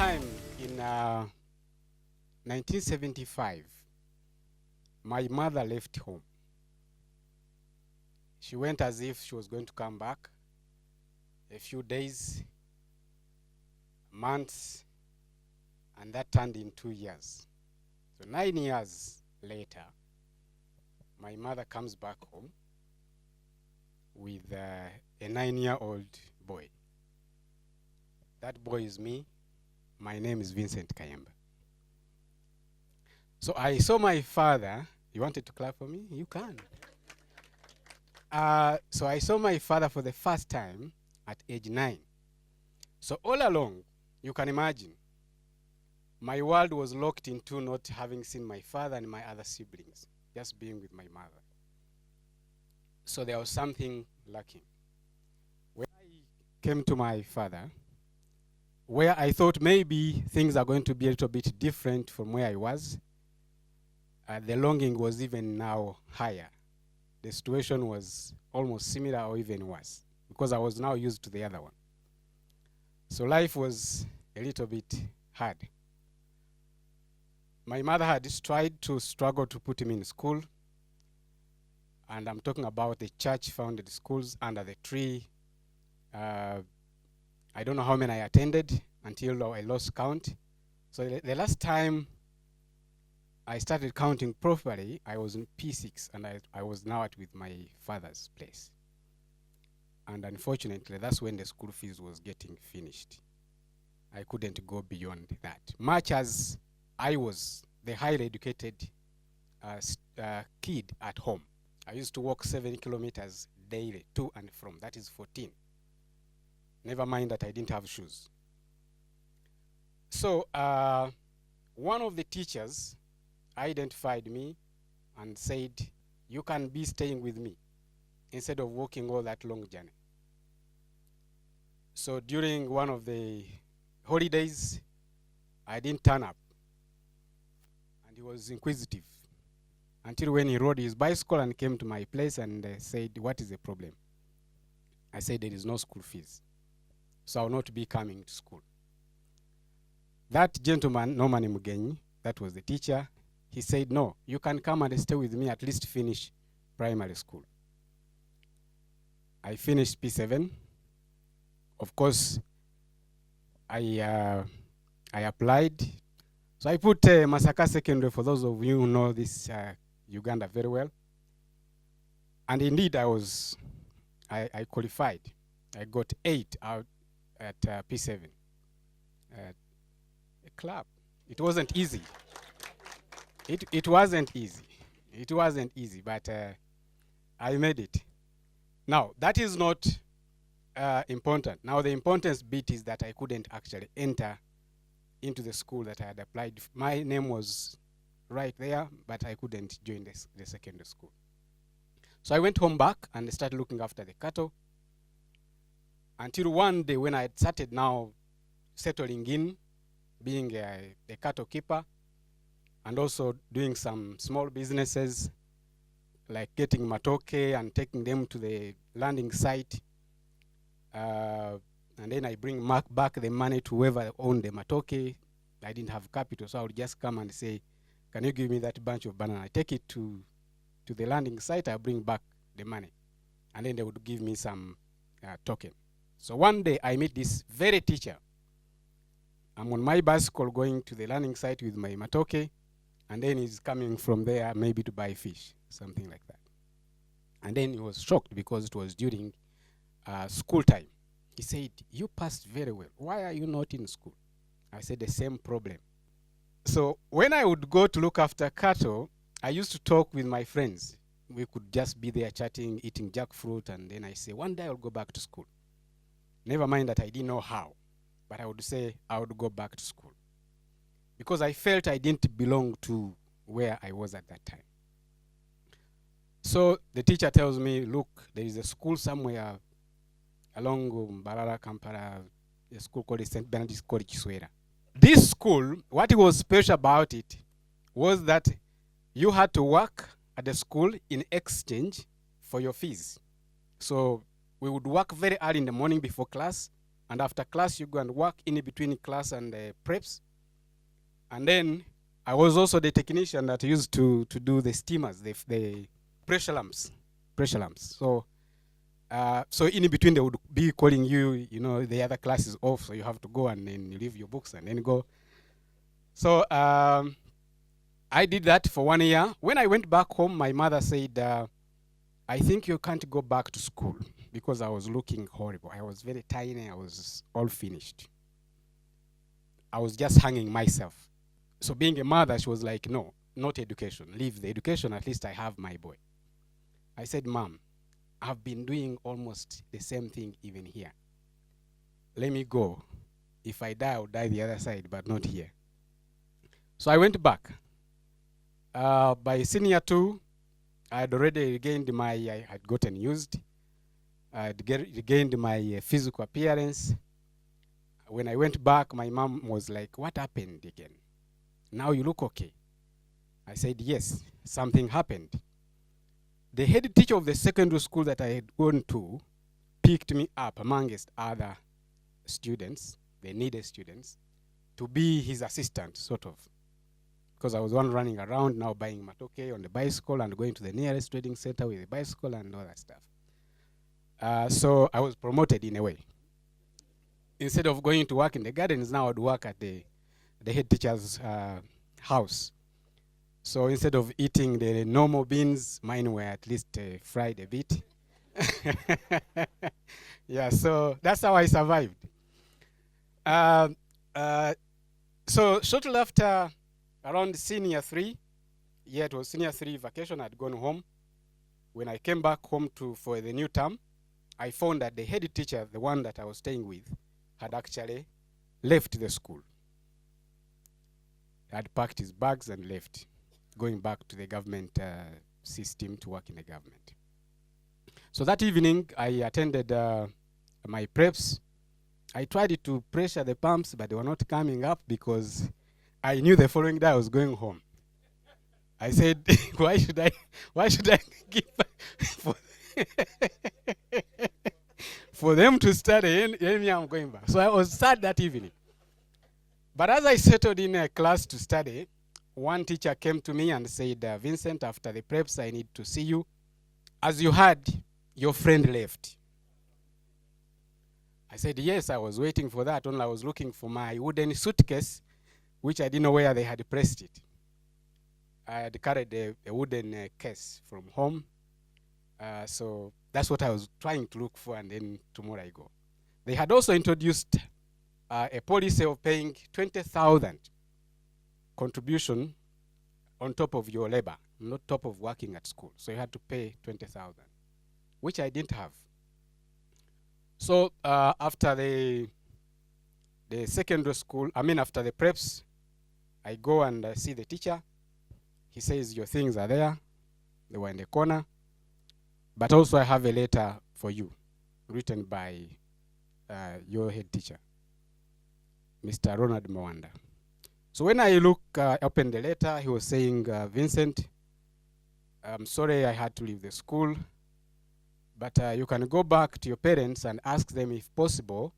time in 1975, my mother left home. She went as if she was going to come back. A few days, months, and that turned in 2 years. So 9 years later, my mother comes back home with a 9-year-old boy. That boy is me. My name is Vincent Kayemba. So I saw my father. You wanted to clap for me? You can. So I saw my father for the first time at age 9. So all along, you can imagine, my world was locked into not having seen my father and my other siblings, just being with my mother. So there was something lacking. When I came to my father, where I thought maybe things are going to be a little bit different from where I was, the longing was even now higher. The situation was almost similar or even worse, because I was now used to the other one. So life was a little bit hard. My mother had tried to struggle to put him in school, and I'm talking about the church-founded schools under the tree. I don't know how many I attended until I lost count. So the last time I started counting properly, I was in P6, and I was now with my father's place. And unfortunately, that's when the school fees was getting finished. I couldn't go beyond that. Much as I was the highly educated kid at home. I used to walk 7 kilometers daily, to and from. That is 14. Never mind that I didn't have shoes. So one of the teachers identified me and said, you can be staying with me instead of walking all that long journey. So during one of the holidays, I didn't turn up. And he was inquisitive until when he rode his bicycle and came to my place and said, what is the problem? I said, there is no school fees, so I will not be coming to school. That gentleman, Norman Mugenyi, that was the teacher, he said, no, you can come and stay with me, at least finish primary school. I finished P7. Of course, I applied. So I put Masaka Secondary, for those of you who know this Uganda very well. And indeed, I qualified. I got 8 out at P7. A club. It wasn't easy. It wasn't easy. It wasn't easy, but I made it. Now, that is not important. Now, the important bit is that I couldn't actually enter into the school that I had applied. My name was right there, but I couldn't join the secondary school. So I went home back and started looking after the cattle until one day when I had started now settling in, being a cattle keeper, and also doing some small businesses like getting matoke and taking them to the landing site. And then I bring back the money to whoever owned the matoke. I didn't have capital, so I would just come and say, can you give me that bunch of banana? I take it to the landing site, I bring back the money. And then they would give me some token. So one day I meet this very teacher. I'm on my bicycle going to the landing site with my matoke, and then he's coming from there maybe to buy fish, something like that. And then he was shocked because it was during school time. He said, you passed very well. Why are you not in school? I said, the same problem. So when I would go to look after cattle, I used to talk with my friends. We could just be there chatting, eating jackfruit, and then I say, one day I'll go back to school. Never mind that I didn't know how, but I would say I would go back to school, because I felt I didn't belong to where I was at that time. So the teacher tells me, look, there is a school somewhere along Mbarara, Kampala, a school called St. Benedict's called Kiswera. This school, what was special about it was that you had to work at the school in exchange for your fees. So we would work very early in the morning before class, and after class you go and work in between class and preps. And then I was also the technician that used to do the steamers, the pressure lamps, So so in between they would be calling you, the other class is off, so you have to go and then leave your books and then go. So I did that for 1 year. When I went back home, my mother said, I think you can't go back to school, because I was looking horrible. I was very tiny, I was all finished. I was just hanging myself. So being a mother, she was like, no, not education. Leave the education, at least I have my boy. I said, Mom, I've been doing almost the same thing even here. Let me go. If I die, I'll die the other side, but not here. So I went back. By senior 2, I had already regained I had gotten used. I had regained my physical appearance. When I went back, my mom was like, what happened again? Now you look okay. I said, yes, something happened. The head teacher of the secondary school that I had gone to picked me up amongst other students, the needed students, to be his assistant, sort of. Because I was one running around now buying matoke on the bicycle and going to the nearest trading center with the bicycle and all that stuff. So I was promoted in a way. Instead of going to work in the gardens, now I'd work at the head teacher's house. So instead of eating the normal beans, mine were at least fried a bit. Yeah, so that's how I survived. So shortly after, around senior 3, it was senior 3 vacation, I'd gone home. When I came back home for the new term, I found that the head teacher, the one that I was staying with, had actually left the school. He had packed his bags and left, going back to the government system to work in the government. So that evening, I attended my preps. I tried to pressure the pumps, but they were not coming up because I knew the following day I was going home. I said, why should I give for them to study and I'm going back. So I was sad that evening. But as I settled in a class to study, one teacher came to me and said, Vincent, after the preps, I need to see you. As you heard, your friend left. I said, yes, I was waiting for that. Only I was looking for my wooden suitcase, which I didn't know where they had pressed it. I had carried a wooden case from home. So that's what I was trying to look for, and then tomorrow I go. They had also introduced a policy of paying 20,000 contribution on top of your labor, not top of working at school. So you had to pay 20,000, which I didn't have. So after the secondary school, after the preps, I go and see the teacher. He says, your things are there. They were in the corner. But also I have a letter for you, written by your head teacher, Mr. Ronald Mwanda. So when I opened the letter, he was saying, Vincent, I'm sorry I had to leave the school, but you can go back to your parents and ask them, if possible,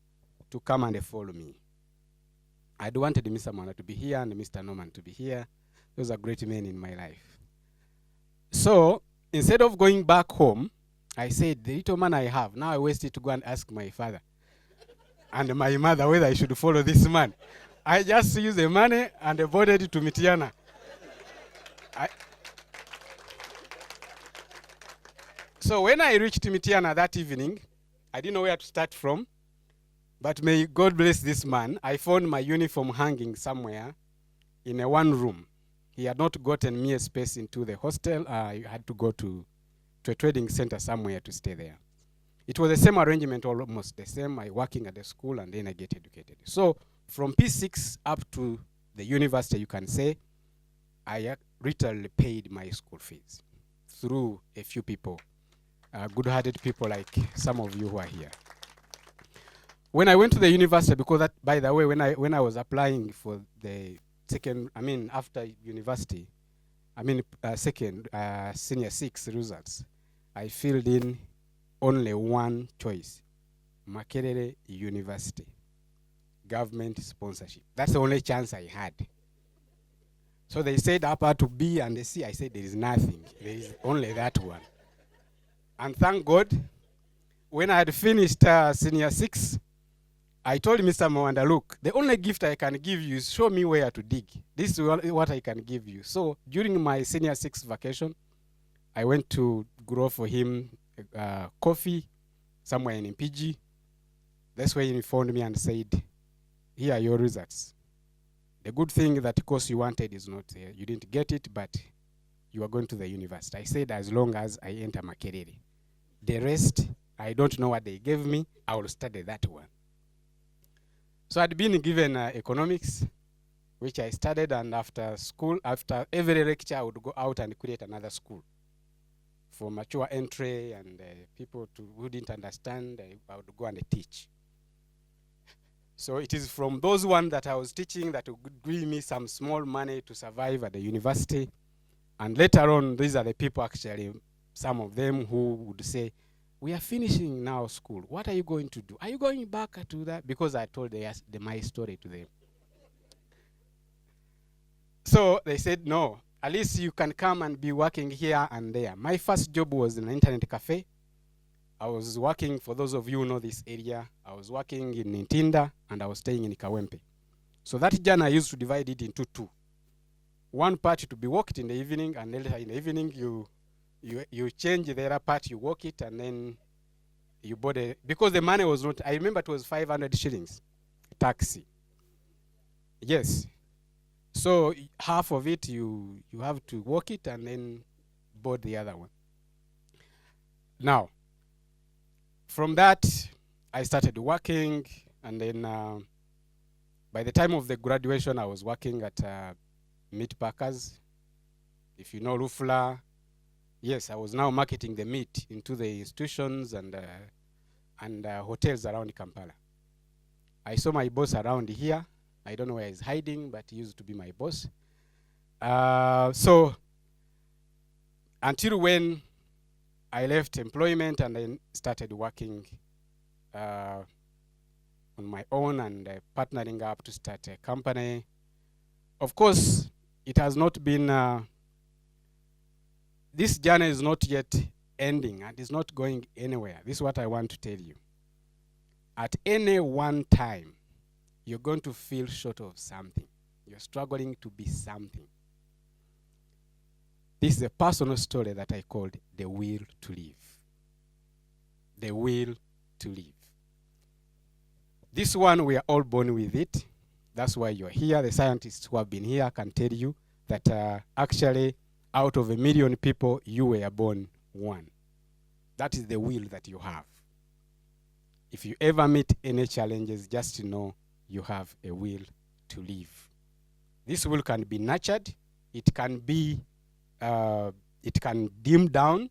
to come and follow me. I wanted Mr. Mwanda to be here and Mr. Norman to be here. Those are great men in my life. So instead of going back home, I said, the little man I have, now I wasted to go and ask my father and my mother whether I should follow this man. I just used the money and boarded to Mitiana. So when I reached Mitiana that evening, I didn't know where to start from, but may God bless this man. I found my uniform hanging somewhere in a one room. He had not gotten me a space into the hostel. I had to go to a trading center somewhere to stay there. It was the same arrangement, almost the same. I working at the school and then I get educated. So from P6 up to the university, you can say, I literally paid my school fees through a few people, good-hearted people like some of you who are here. When I went to the university, because that, by the way, when I was applying for the after university, senior 6 results, I filled in only one choice, Makerere University, government sponsorship. That's the only chance I had. So they said upper to B and the C. I said there is nothing. There is only that one. And thank God, when I had finished senior 6, I told Mr. Mwanda, look, the only gift I can give you is show me where to dig. This is what I can give you. So during my senior 6 vacation, I went to grow for him coffee somewhere in Mpigi. That's where he phoned me and said, here are your results. The good thing that course you wanted is not there. You didn't get it, but you are going to the university. I said, as long as I enter Makerere. The rest, I don't know what they gave me. I will study that one. So I'd been given economics, which I studied, and after school, after every lecture, I would go out and create another school for mature entry and people who didn't understand. I would go and teach. So it is from those ones that I was teaching that would give me some small money to survive at the university. And later on, these are the people actually, some of them who would say, we are finishing now school. What are you going to do? Are you going back to that? Because I told my story to them. So they said, no, at least you can come and be working here and there. My first job was in an internet cafe. I was working, for those of you who know this area, I was working in Ntinda and I was staying in Kawempe. So that journey I used to divide it into two. One part to be walked in the evening, and later in the evening you change the other part, you walk it, and then you bought it. Because the money was not, I remember it was 500 shillings, taxi. Yes. So half of it, you have to walk it and then board the other one. Now, from that, I started working, and then by the time of the graduation, I was working at meat packers. If you know Rufla, yes, I was now marketing the meat into the institutions and hotels around Kampala. I saw my boss around here. I don't know where he's hiding, but he used to be my boss. So until when I left employment and then started working on my own and partnering up to start a company. Of course, it has not been, this journey is not yet ending and is not going anywhere. This is what I want to tell you. At any one time, you're going to feel short of something. You're struggling to be something. This is a personal story that I called The Will to Live. The Will to Live. This one, we are all born with it. That's why you're here. The scientists who have been here can tell you that actually, out of 1 million people, you were born one. That is the will that you have. If you ever meet any challenges, just know you have a will to live. This will can be nurtured. It can be, it can dim down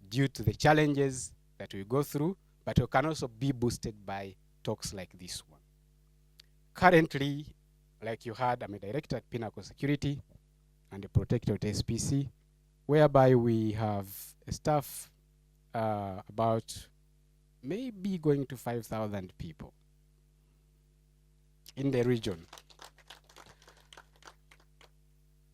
due to the challenges that we go through, but it can also be boosted by talks like this one. Currently, like you heard, I'm a director at Pinnacle Security and a protector at SPC, whereby we have a staff about maybe going to 5,000 people in the region.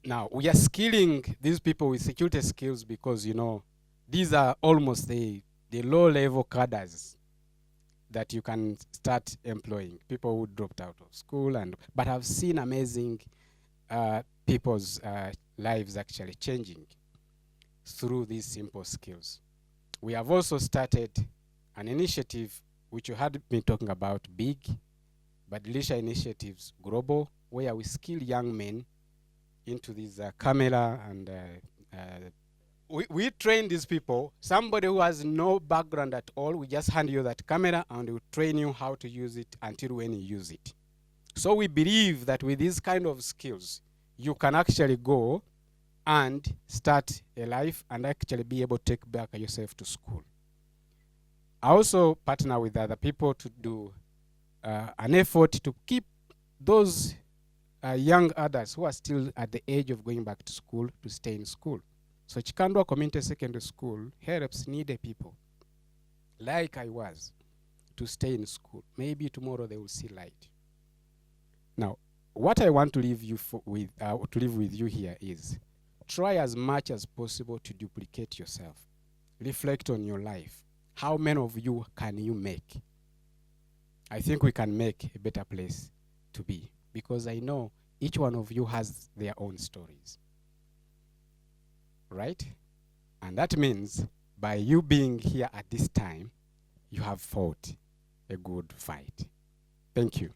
Now, we are skilling these people with security skills because, you know, these are almost the low-level cadres that you can start employing, people who dropped out of school, but I've seen amazing people's lives actually changing through these simple skills. We have also started an initiative which you heard me talking about, big, but Leisure Initiatives Global, where we skill young men into these camera and we train these people. Somebody who has no background at all, we just hand you that camera and we train you how to use it until when you use it. So we believe that with these kind of skills, you can actually go and start a life and actually be able to take back yourself to school. I also partner with other people to do an effort to keep those young adults who are still at the age of going back to school to stay in school. So Chikandwa Community Secondary School helps needy people, like I was, to stay in school. Maybe tomorrow they will see light. Now, what I want to leave you with you here is try as much as possible to duplicate yourself. Reflect on your life. How many of you can you make? I think we can make a better place to be, because I know each one of you has their own stories. Right? And that means by you being here at this time, you have fought a good fight. Thank you.